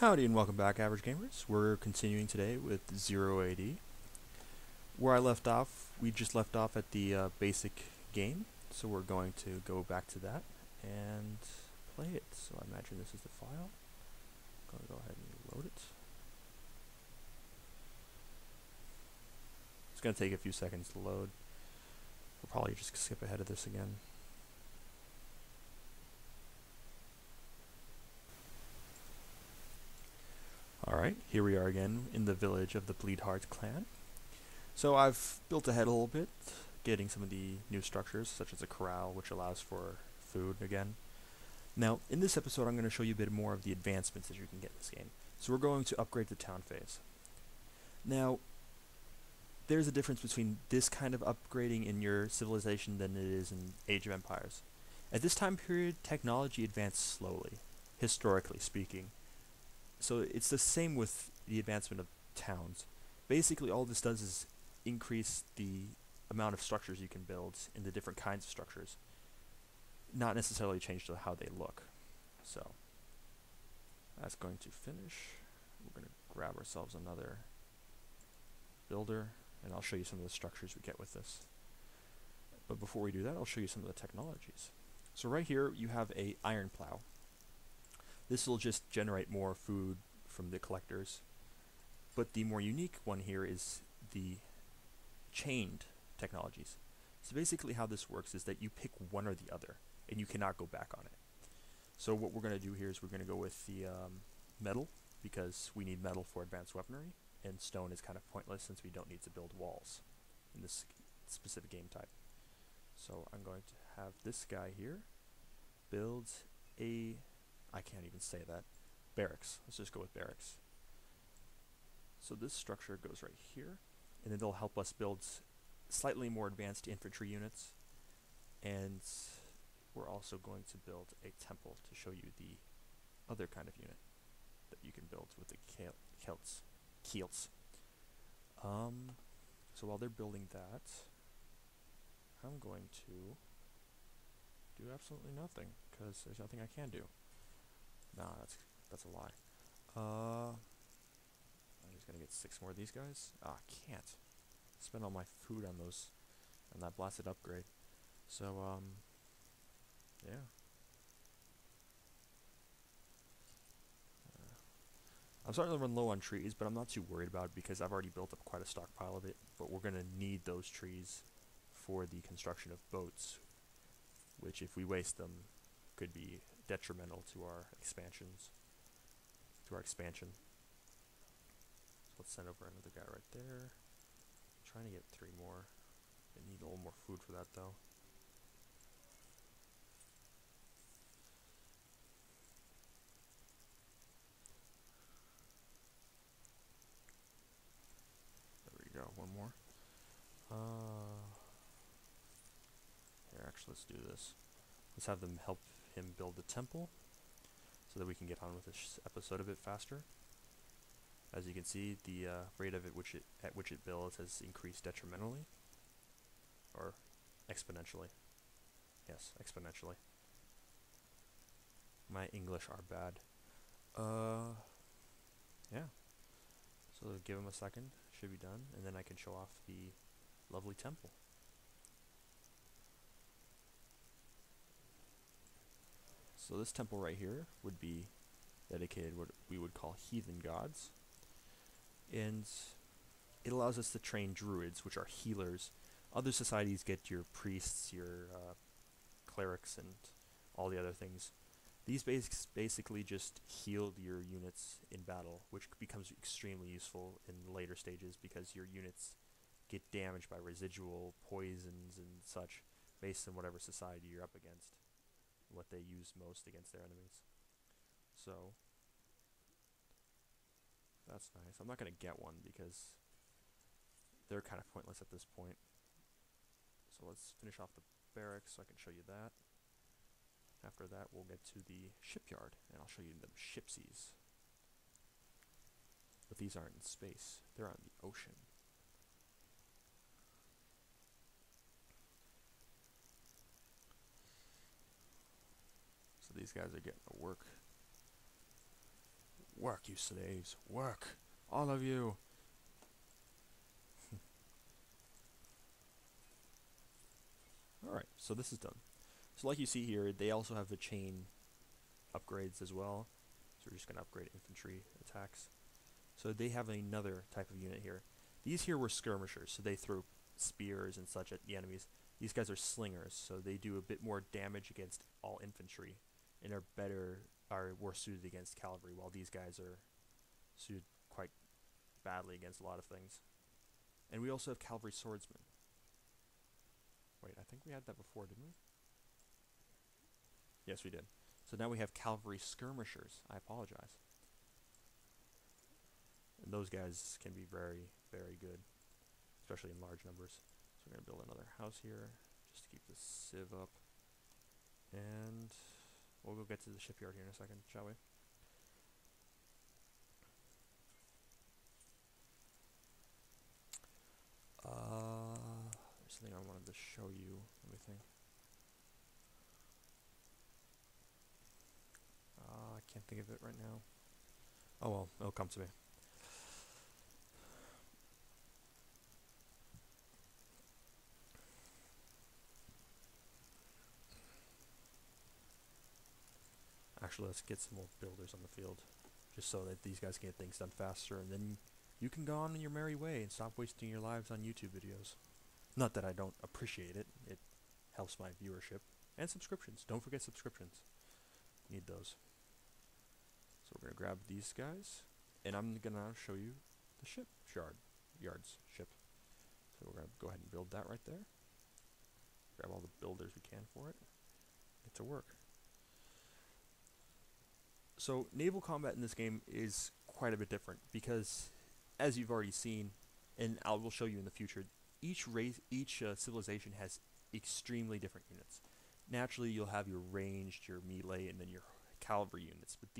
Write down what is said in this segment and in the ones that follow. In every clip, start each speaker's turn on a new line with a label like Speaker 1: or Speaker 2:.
Speaker 1: Howdy and welcome back, average gamers. We're continuing today with 0AD. Where I left off, we just left off at the basic game, so we're going to go back to that and play it. So I imagine this is the file. I'm going to go ahead and load it. It's going to take a few seconds to load. We'll probably just skip ahead of this again. Alright, here we are again in the village of the Bleedheart clan. So I've built ahead a little bit, getting some of the new structures, such as a corral, which allows for food again. Now, in this episode, I'm going to show you a bit more of the advancements that you can get in this game. So we're going to upgrade the town phase. Now, there's a difference between this kind of upgrading in your civilization than it is in Age of Empires. At this time period, technology advanced slowly, historically speaking. So it's the same with the advancement of towns. Basically, all this does is increase the amount of structures you can build in the different kinds of structures, not necessarily change to how they look. So that's going to finish. We're going to grab ourselves another builder, and I'll show you some of the structures we get with this. But before we do that, I'll show you some of the technologies. So right here, you have a iron plow. This will just generate more food from the collectors. But the more unique one here is the chained technologies. So basically how this works is that you pick one or the other, and you cannot go back on it. So what we're going to do here is we're going to go with the metal, because we need metal for advanced weaponry, and stone is kind of pointless since we don't need to build walls in this specific game type. So I'm going to have this guy here build a, I can't even say that, barracks. Let's just go with barracks. So this structure goes right here, and it'll help us build slightly more advanced infantry units, and we're also going to build a temple to show you the other kind of unit that you can build with the kilts. So while they're building that, I'm going to do absolutely nothing, because there's nothing I can do. Nah, that's a lie. I'm just gonna get 6 more of these guys. Ah, can't spend all my food on those, on that blasted upgrade. So yeah. I'm starting to run low on trees, but I'm not too worried about it because I've already built up quite a stockpile of it. But we're gonna need those trees for the construction of boats, which, if we waste them, could be detrimental to our expansion. So let's send over another guy right there. I'm trying to get 3 more. I need a little more food for that though. There we go, 1 more. Here, actually, let's do this. Let's have them help him build the temple, so that we can get on with this episode a bit faster. As you can see, the rate of it at which it builds has increased detrimentally, or exponentially. Yes, exponentially. My English are bad. Yeah. So give him a second. Should be done, and then I can show off the lovely temple. So this temple right here would be dedicated what we would call heathen gods. And it allows us to train druids, which are healers. Other societies get your priests, your clerics, and all the other things. These basically just heal your units in battle, which becomes extremely useful in the later stages because your units get damaged by residual poisons and such based on whatever society you're up against, what they use most against their enemies. So that's nice. I'm not going to get one because they're kind of pointless at this point. So let's finish off the barracks so I can show you that. After that, we'll get to the shipyard, and I'll show you them shipsies. But these aren't in space. They're on the ocean. So these guys are getting to work. Work, you slaves. Work. All of you. Alright, so this is done. So like you see here, they also have the chain upgrades as well. So we're just going to upgrade infantry attacks. So they have another type of unit here. These here were skirmishers, so they throw spears and such at the enemies. These guys are slingers, so they do a bit more damage against all infantry, and are more suited against cavalry, while these guys are suited quite badly against a lot of things. And we also have cavalry swordsmen. Wait, I think we had that before, didn't we? Yes, we did. So now we have cavalry skirmishers. I apologize. And those guys can be very, very good, especially in large numbers. So we're going to build another house here, just to keep the civ up. And we'll go get to the shipyard here in a second, shall we? There's something I wanted to show you. Let me think. I can't think of it right now. Oh well, it'll come to me. Actually, let's get some more builders on the field, just so that these guys can get things done faster, and then you can go on your merry way and stop wasting your lives on YouTube videos. Not that I don't appreciate it, it helps my viewership. And subscriptions, don't forget subscriptions. Need those. So we're going to grab these guys, and I'm going to show you the ship ship. So we're going to go ahead and build that right there. Grab all the builders we can for it. Get to work. So naval combat in this game is quite a bit different because, as you've already seen, and I will show you in the future, each civilization has extremely different units. Naturally, you'll have your ranged, your melee, and then your cavalry units, but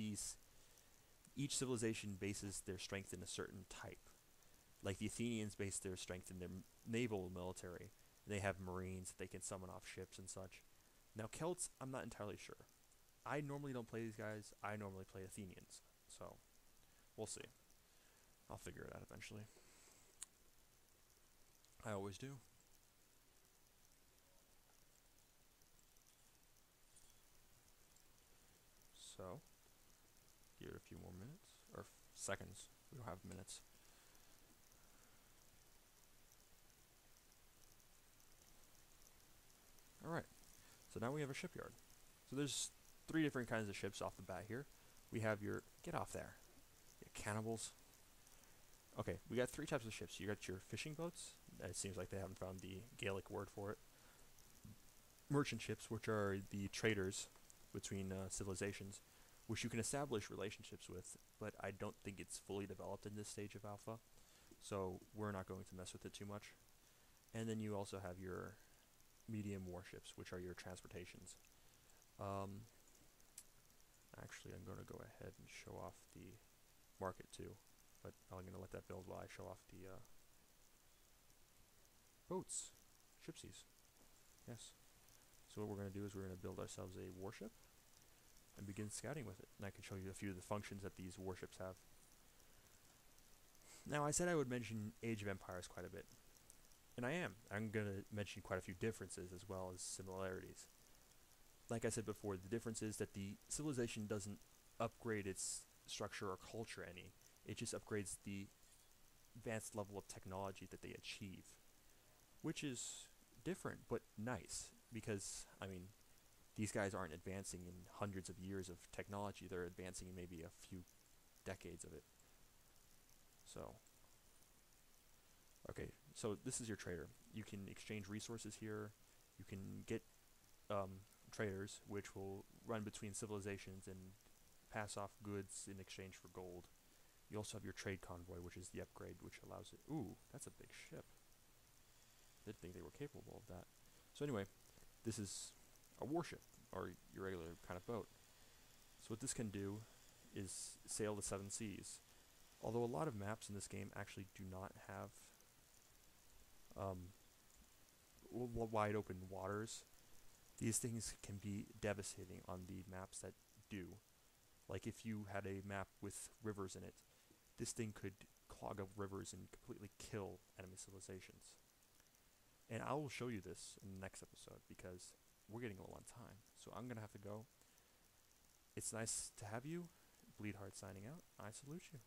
Speaker 1: each civilization bases their strength in a certain type. Like the Athenians base their strength in their naval military. They have marines that they can summon off ships and such. Now Celts, I'm not entirely sure. I normally don't play these guys. I normally play Athenians. So, we'll see. I'll figure it out eventually. I always do. So, give it a few more minutes. Or seconds. We don't have minutes. Alright. So now we have a shipyard. So there's 3 different kinds of ships off the bat here. We have your... Get off there. You cannibals. Okay, we got 3 types of ships. You got your fishing boats. It seems like they haven't found the Gaelic word for it. Merchant ships, which are the traders between civilizations, which you can establish relationships with, but I don't think it's fully developed in this stage of alpha, so we're not going to mess with it too much. And then you also have your medium warships, which are your transportations. Actually, I'm going to go ahead and show off the market too, but I'm going to let that build while I show off the boats, shipsies. Yes. So what we're going to do is we're going to build ourselves a warship and begin scouting with it. And I can show you a few of the functions that these warships have. Now, I said I would mention Age of Empires quite a bit. And I am. I'm going to mention quite a few differences as well as similarities. Like I said before, the difference is that the civilization doesn't upgrade its structure or culture any. It just upgrades the advanced level of technology that they achieve. Which is different, but nice. Because, I mean, these guys aren't advancing in hundreds of years of technology. They're advancing in maybe a few decades of it. So, okay, so this is your trader. You can exchange resources here. You can get traders, which will run between civilizations and pass off goods in exchange for gold. You also have your trade convoy, which is the upgrade, which allows it. Ooh, that's a big ship. Didn't think they were capable of that. So anyway, this is a warship, or your regular kind of boat. So what this can do is sail the 7 seas. Although a lot of maps in this game actually do not have wide open waters, these things can be devastating on the maps that do. Like if you had a map with rivers in it, this thing could clog up rivers and completely kill enemy civilizations. And I will show you this in the next episode because we're getting low on time. So I'm going to have to go. It's nice to have you. Bleedheart signing out. I salute you.